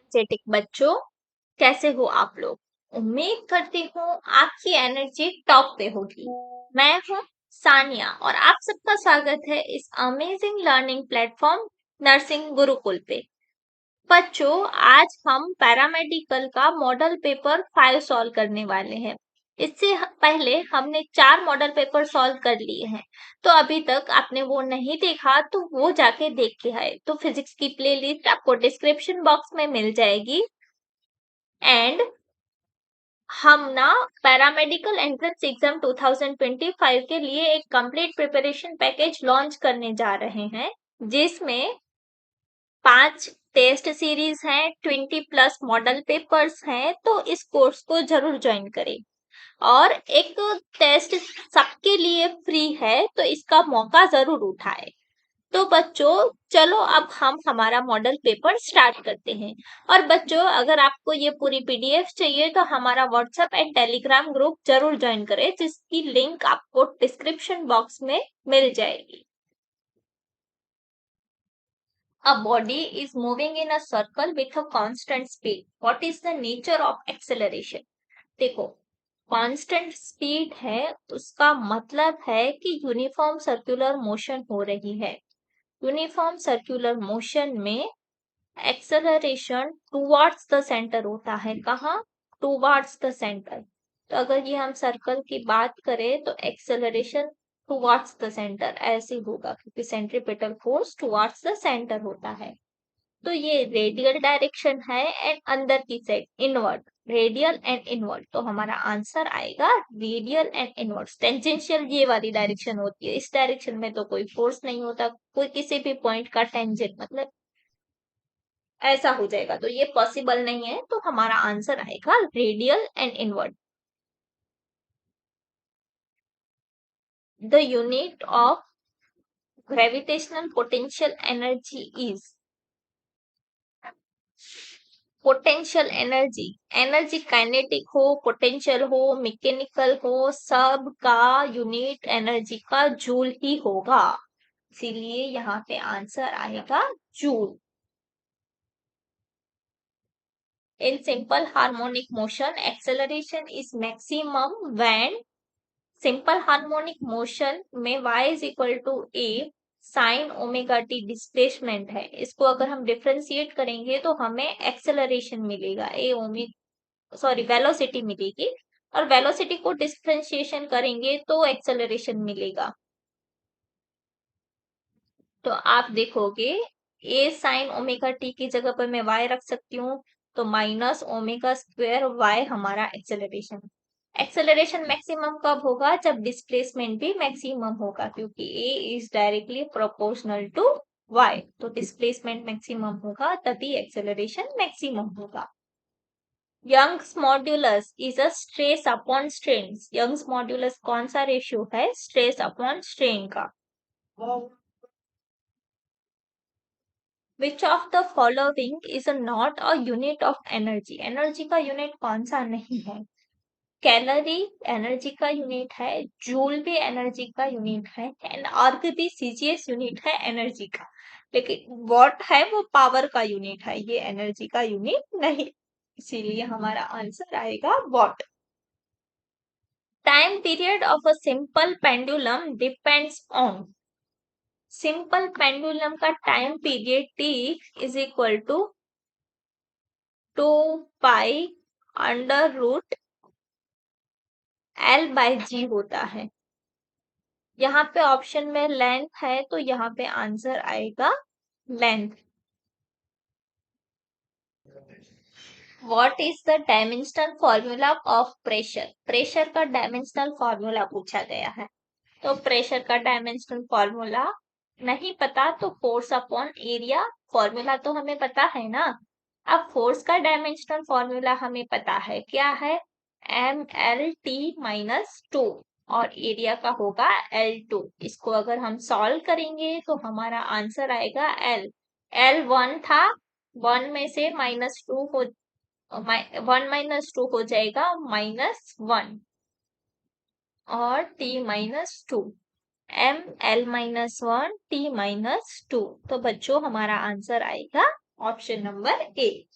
Energetic बच्चों, कैसे हो आप लोग? उम्मीद करती हूँ आपकी एनर्जी टॉप पे होगी। मैं हूँ सानिया और आप सबका स्वागत है इस amazing learning platform nursing Gurukul पे। बच्चों, आज हम पैरामेडिकल का मॉडल पेपर 5 सॉल्व करने वाले हैं। इससे पहले हमने 4 मॉडल पेपर सॉल्व कर लिए हैं। तो अभी तक आपने वो नहीं देखा तो वो जाके देख के आए। तो फिजिक्स की प्लेलिस्ट आपको डिस्क्रिप्शन बॉक्स में मिल जाएगी। एंड हम ना पैरामेडिकल एंट्रेंस एग्जाम 2025 के लिए एक कंप्लीट प्रिपरेशन पैकेज लॉन्च करने जा रहे हैं, जिसमें 5 टेस्ट सीरीज हैं, 20 प्लस मॉडल पेपर्स हैं। तो इस कोर्स को जरूर ज्वाइन करें। और एक टेस्ट सबके लिए फ्री है, तो इसका मौका जरूर उठाए। तो बच्चों, चलो अब हम हमारा मॉडल पेपर स्टार्ट करते हैं। और बच्चों, अगर आपको ये पूरी पीडीएफ चाहिए तो हमारा व्हाट्सएप एंड टेलीग्राम ग्रुप जरूर ज्वाइन करें, जिसकी लिंक आपको डिस्क्रिप्शन बॉक्स में मिल जाएगी। A body is moving in a circle with a constant speed. What is the nature of acceleration? देखो, कांस्टेंट स्पीड है, उसका मतलब है कि यूनिफॉर्म सर्कुलर मोशन हो रही है। यूनिफॉर्म सर्कुलर मोशन में एक्सेलरेशन टुवर्ड्स द सेंटर होता है। कहाँ? Towards the centre. तो अगर ये हम सर्कल की बात करें तो एक्सेलरेशन टुवर्ड्स द सेंटर ऐसे होगा, क्योंकि centripetal force towards the centre होता है। तो ये रेडियल डायरेक्शन है एंड अंदर की side invert, radial and invert. तो हमारा आंसर आएगा रेडियल एंड इनवर्ट। टेंजेंशियल ये वाली डायरेक्शन होती है, इस डायरेक्शन में तो कोई फोर्स नहीं होता, कोई किसी भी पॉइंट का टेंजेंट मतलब ऐसा हो जाएगा, तो ये पॉसिबल नहीं है। तो हमारा आंसर आएगा radial and invert. The unit of gravitational potential energy is potential energy. Energy kinetic हो, पोटेंशियल हो, मैकेनिकल हो, सब का यूनिट एनर्जी का जूल ही होगा। इसीलिए यहाँ पे आंसर आएगा joule. In simple harmonic motion, acceleration is maximum when simple harmonic motion में y is equal to a sine omega t displacement है। इसको अगर हम डिफ्रेंशिएट करेंगे तो हमें एक्सेलरेशन मिलेगा, वेलोसिटी मिलेगी। और वेलोसिटी को डिफ्रेंशिएशन करेंगे तो एक्सेलरेशन मिलेगा। तो आप देखोगे a साइन ओमेगा टी की जगह पर मैं y रख सकती हूँ, तो माइनस ओमेगा स्क्वायर y हमारा एक्सेलरेशन। एक्सेलरेशन मैक्सिमम कब होगा? जब डिस्प्लेसमेंट भी मैक्सिमम होगा, क्योंकि a is directly proportional to y। तो डिस्प्लेसमेंट मैक्सिमम होगा तभी एक्सेलरेशन मैक्सिमम होगा। Young's modulus is a stress upon strain. Young's modulus कौन सा रेशियो है? स्ट्रेस अपॉन स्ट्रेन का। Which of the following is not a unit of energy? Energy का unit कौन सा नहीं है? कैलोरी एनर्जी का यूनिट है, जूल भी एनर्जी का यूनिट है, एंड आर्ग भी सीजीएस यूनिट है एनर्जी का। लेकिन वॉट है वो पावर का यूनिट है, ये एनर्जी का यूनिट नहीं। इसीलिए हमारा आंसर आएगा watt. Time period of a simple pendulum depends on. Simple pendulum का time period T is equal to 2 pi under root L by G होता है। यहाँ पे ऑप्शन में लेंथ है, तो यहाँ पे आंसर आएगा length. What is the dimensional formula of pressure? Pressure का डायमेंशनल फॉर्मूला पूछा गया है। तो प्रेशर का डायमेंशनल फॉर्मूला नहीं पता तो फोर्स अपॉन एरिया, फॉर्मूला तो हमें पता है ना। अब फोर्स का डायमेंशनल फॉर्मूला हमें पता है, क्या है? mlt-2 और एरिया का होगा L2। इसको अगर हम सॉल्व करेंगे तो हमारा आंसर आएगा L1 था, 1 में से -2 हो 1 - 2 हो जाएगा -1 और t-2 ml-1 t-2। तो बच्चों, हमारा आंसर आएगा option number A.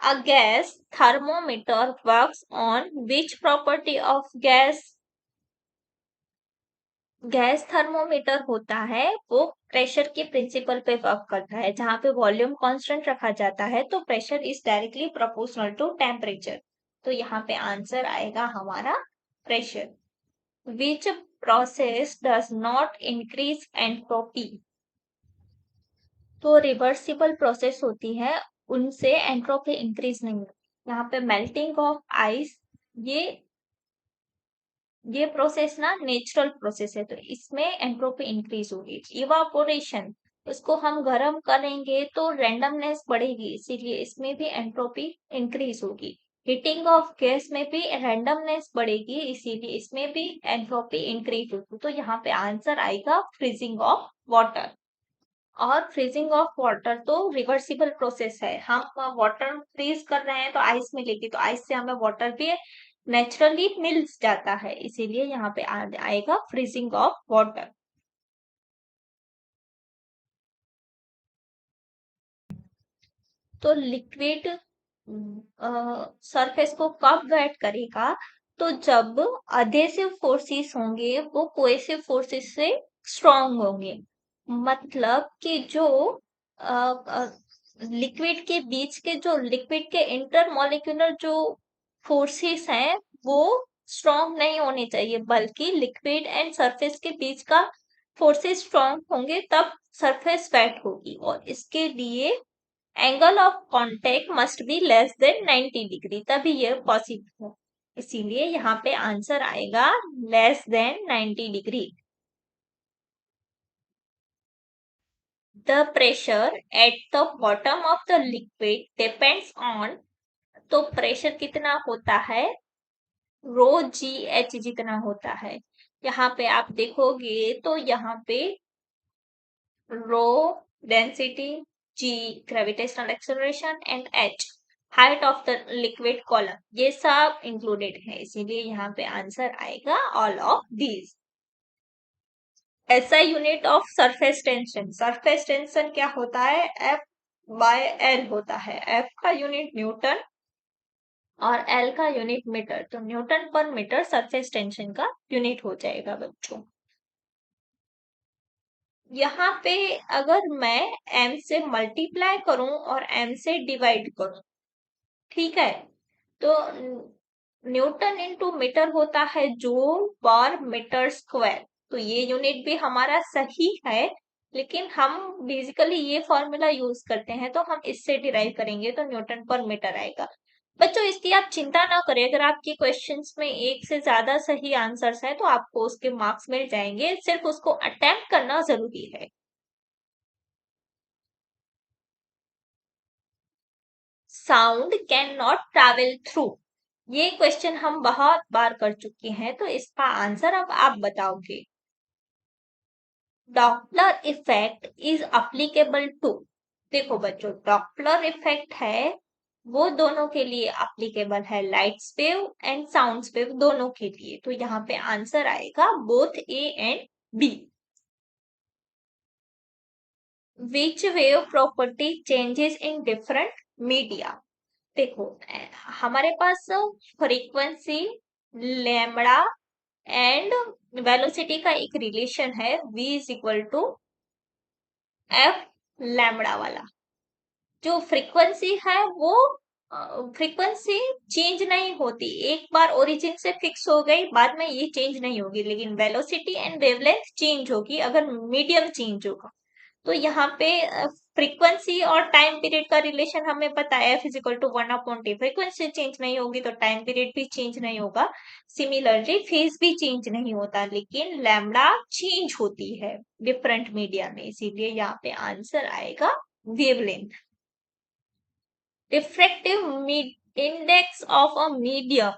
A gas thermometer works on which property of gas? Gas thermometer होता है वो प्रेशर के प्रिंसिपल पे वर्क करता है। जहां पे वॉल्यूम कांस्टेंट रखा जाता है तो pressure is directly proportional to temperature. तो यहाँ पे आंसर आएगा हमारा pressure. Which process does not increase entropy? तो रिवर्सिबल प्रोसेस होती है, उनसे एंट्रोपी इंक्रीज नहीं होती। यहाँ पे मेल्टिंग ऑफ आइस, ये ये प्रोसेस ना नेचुरल प्रोसेस है, तो इसमें एंट्रोपी इंक्रीज होगी। इवापोरेशन, उसको हम गर्म करेंगे तो रैंडमनेस बढ़ेगी, इसीलिए इसमें भी एंट्रोपी इंक्रीज होगी। हीटिंग ऑफ गैस में भी रैंडमनेस बढ़ेगी, इसीलिए इसमें भी एंट्रोपी इंक्रीज होगी। तो यहाँ पे आंसर आएगा फ्रीजिंग ऑफ वाटर। और फ्रीजिंग ऑफ वाटर तो रिवर्सिबल प्रोसेस है। हम वाटर फ्रीज कर रहे हैं तो आइस मिलेगी, तो आइस से हमें वाटर भी नेचुरली मिल जाता है, इसीलिए यहाँ पे आएगा फ्रीजिंग ऑफ वाटर। तो लिक्विड सरफेस को कब वेट करेगा? तो जब अधेसिव फोर्सेस होंगे वो कोएसिव फोर्सेस से स्ट्रॉन्ग होंगे। मतलब कि जो लिक्विड के बीच के जो लिक्विड के इंटरमोलिक्यूलर जो फोर्सेस हैं वो स्ट्रॉन्ग नहीं होने चाहिए, बल्कि लिक्विड एंड सरफेस के बीच का फोर्सेस स्ट्रॉन्ग होंगे तब सरफेस वेट होगी। और इसके लिए angle of contact must be less than 90 degree, तभी यह पॉसिबल है। इसीलिए यहाँ पे आंसर आएगा less than 90 degree. The pressure at the bottom of the liquid depends on, तो प्रेशर कितना होता है? रो जी एच जितना होता है। यहाँ पे आप देखोगे तो यहाँ पे rho density, g gravitational acceleration and h height of the liquid column, ये सब इंक्लूडेड है, इसीलिए यहाँ पे आंसर आएगा all of these. SI unit of surface tension, surface tension क्या होता है? एफ बाय एल होता है। एफ का यूनिट न्यूटन और एल का यूनिट मीटर, तो न्यूटन पर मीटर सरफेस टेंशन का यूनिट हो जाएगा बच्चों। यहाँ पे अगर मैं m से मल्टीप्लाई करूं और m से डिवाइड करूं, ठीक है, तो न्यूटन इंटू मीटर होता है जूल पर मीटर स्क्वायर। तो ये यूनिट भी हमारा सही है, लेकिन हम बेसिकली ये फॉर्मूला यूज करते हैं तो हम इससे डिराइव करेंगे तो न्यूटन पर मीटर आएगा। बच्चों इसकी आप चिंता ना करें, अगर आपके क्वेश्चंस में एक से ज्यादा सही आंसर्स हैं तो आपको उसके मार्क्स मिल जाएंगे, सिर्फ उसको अटेम्प्ट करना जरूरी है। Sound can not travel through, ये क्वेश्चन हम बहुत बार कर चुके हैं, तो इसका आंसर अब आप बताओगे। Doppler effect is applicable to, देखो बच्चों डॉपलर इफेक्ट है वो दोनों के लिए अप्लीकेबल है, light wave and sound wave दोनों के लिए। तो यहाँ पे आंसर आएगा both A and B. Which wave property changes in different media? देखो हमारे पास फ्रीक्वेंसी, लैम्बडा एंड वेलोसिटी का एक रिलेशन है, v is equal to f lambda वाला। जो फ्रीक्वेंसी है वो फ्रीक्वेंसी चेंज नहीं होती, एक बार ओरिजिन से फिक्स हो गई बाद में ये चेंज नहीं होगी, लेकिन वेलोसिटी एंड वेवलेंथ चेंज होगी अगर मीडियम चेंज होगा। तो यहाँ पे फ्रीक्वेंसी और टाइम पीरियड का रिलेशन हमें पता है, f is equal to 1/t। Frequency change नहीं होगी तो टाइम पीरियड भी चेंज नहीं होगा। सिमिलरली फेज भी चेंज नहीं होता, लेकिन लैम्बडा चेंज होती है डिफरेंट मीडिया में, इसीलिए यहाँ पे आंसर आएगा wavelength. Diffractive index of a medium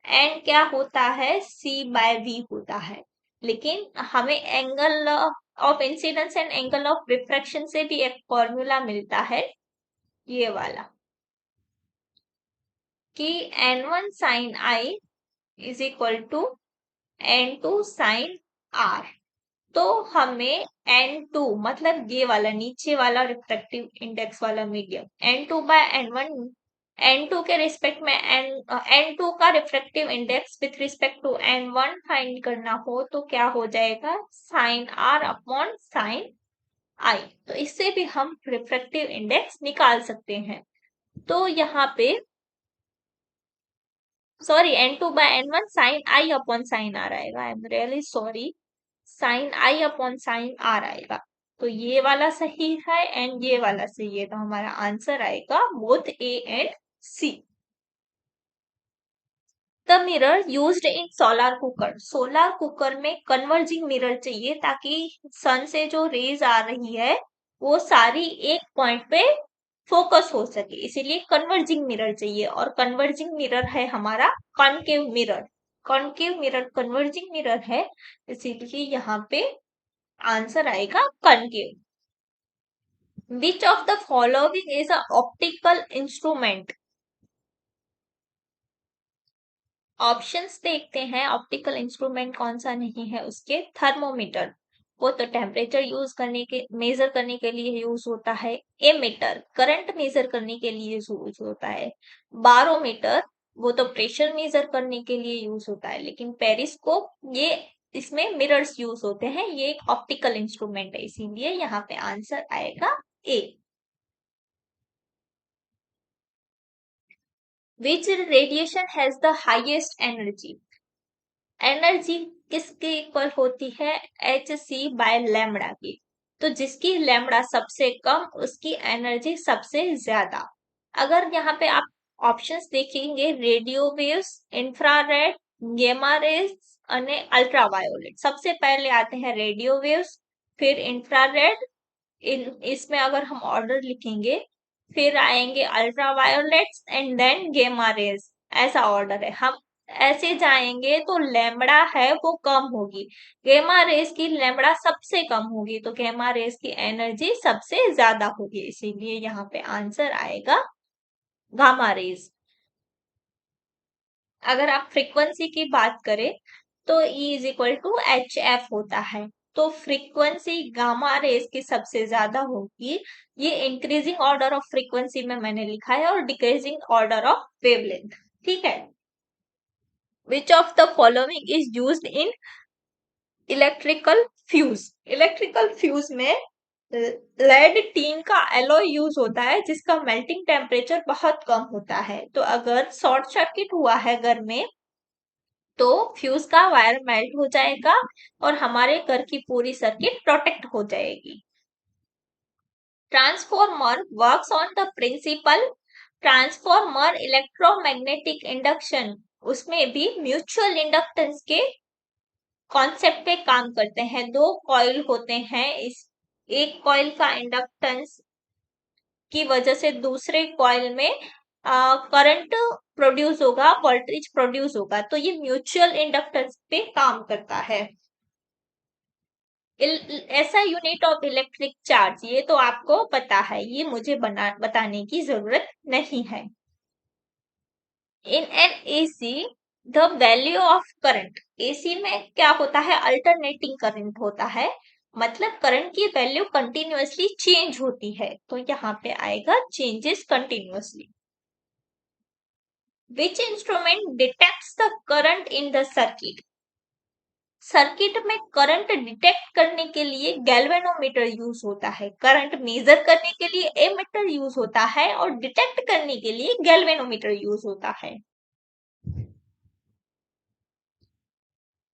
and क्या होता है? c/v होता है, लेकिन हमें angle of incidence and angle of refraction से भी एक फॉर्मूला मिलता है, ये वाला, कि n1 sin i is equal to n2 sin r। तो हमें N2 मतलब ये वाला नीचे वाला रिफ्रैक्टिव इंडेक्स वाला medium N2 by N1, N2 के रिस्पेक्ट में N2 का refractive index with respect to N1 find करना हो तो क्या हो जाएगा, sine R upon sine I। तो इससे भी हम रिफ्रैक्टिव इंडेक्स निकाल सकते हैं। तो यहाँ पे sorry N2 by N1 sine I upon sine R आएगा, I am really sorry, sine I upon sine R आएगा। तो ये वाला सही है एंड ये वाला सही है, तो हमारा आंसर आएगा both A and C। The mirror used in solar cooker, solar cooker में कन्वर्जिंग मिरर चाहिए ताकि सन से जो रेज आ रही है वो सारी एक पॉइंट पे फोकस हो सके, इसीलिए कन्वर्जिंग मिरर चाहिए। और कन्वर्जिंग मिरर है हमारा concave mirror, concave mirror converging mirror है, इसीलिए यहाँ पे आंसर आएगा concave. Which of the following is a optical instrument, options देखते हैं ऑप्टिकल इंस्ट्रूमेंट कौन सा नहीं है उसके। थर्मोमीटर, वो तो टेम्परेचर यूज करने के मेजर करने के लिए यूज होता है। एमीटर, करंट मेजर करने के लिए यूज होता है। बारोमीटर, वो तो प्रेशर मेजर करने के लिए यूज होता है। लेकिन पेरिस्कोप, ये इसमें मिरर्स यूज होते हैं, ये एक ऑप्टिकल इंस्ट्रूमेंट है, इसीलिए यहाँ पे आंसर आएगा A. Which radiation has the highest energy, energy किसके इक्वल होती है, एच सी बाय लैम्बडा की। तो जिसकी लैम्बडा सबसे कम उसकी एनर्जी सबसे ज्यादा। अगर यहाँ पे आप ऑप्शंस देखेंगे, रेडियो वेव्स, इंफ्रारेड, गेमा रेज और अल्ट्रावायोलेट। सबसे पहले आते हैं रेडियो वेव्स, फिर इंफ्रारेड, इसमें अगर हम ऑर्डर लिखेंगे, फिर आएंगे अल्ट्रावायोलेट्स एंड देन गेमा रेज, ऐसा ऑर्डर है। हम ऐसे जाएंगे तो लैम्बडा है वो कम होगी, गेमा रेज की लैम्बडा सबसे कम होगी, तो गेमा रेज की एनर्जी सबसे ज्यादा होगी, इसीलिए यहाँ पे आंसर आएगा गामा रेज। अगर आप फ्रीक्वेंसी की बात करें तो E is equal to h f होता है, तो फ्रीक्वेंसी गामा रेज की सबसे ज्यादा होगी। ये इंक्रीजिंग ऑर्डर ऑफ फ्रीक्वेंसी में मैंने लिखा है और डिक्रीजिंग ऑर्डर ऑफ वेवलेंथ, ठीक है। Which of the following is used in electrical fuse, electrical fuse में लेड टीन का एलॉय यूज होता है जिसका मेल्टिंग टेम्परेचर बहुत कम होता है। तो अगर शॉर्ट सर्किट हुआ है घर में तो फ्यूज का वायर मेल्ट हो जाएगा और हमारे घर की पूरी सर्किट प्रोटेक्ट हो जाएगी। Transformer works on the principle, transformer electromagnetic induction, उसमें भी म्यूचुअल इंडक्टेंस के कॉन्सेप्ट पे काम करते हैं। दो कॉइल होते हैं, इस एक कॉइल का इंडक्टेंस की वजह से दूसरे कॉइल में करंट प्रोड्यूस होगा, वोल्टेज प्रोड्यूस होगा, तो ये म्यूचुअल इंडक्टेंस पे काम करता है। ऐसा यूनिट ऑफ इलेक्ट्रिक चार्ज, ये तो आपको पता है, ये मुझे बताने की जरूरत नहीं है। In an AC the value of current, AC में क्या होता है, अल्टरनेटिंग करंट होता है, मतलब करंट की वैल्यू कंटिन्यूअसली चेंज होती है, तो यहाँ पे आएगा changes continuously. Which instrument detects the current in the circuit, circuit में करंट डिटेक्ट करने के लिए गैल्वेनोमीटर यूज होता है, करंट मेजर करने के लिए एमीटर यूज होता है और डिटेक्ट करने के लिए गैल्वेनोमीटर यूज होता है।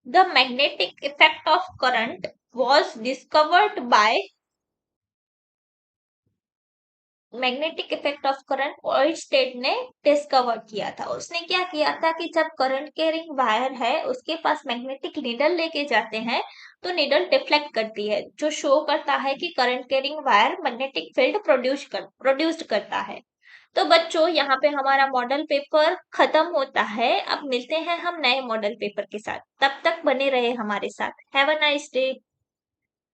The magnetic effect of current was discovered by, magnetic effect of current Oersted ने डिस्कवर किया था। उसने क्या किया था कि जब करंट कैरिंग वायर है उसके पास मैग्नेटिक नीडल लेके जाते हैं तो नीडल डिफ्लेक्ट करती है, जो शो करता है कि current carrying wire magnetic field produced करता है। तो बच्चों यहाँ पे हमारा मॉडल पेपर खत्म होता है, अब मिलते हैं हम नए मॉडल पेपर के साथ, तब तक बने रहे हमारे साथ। Have a nice day.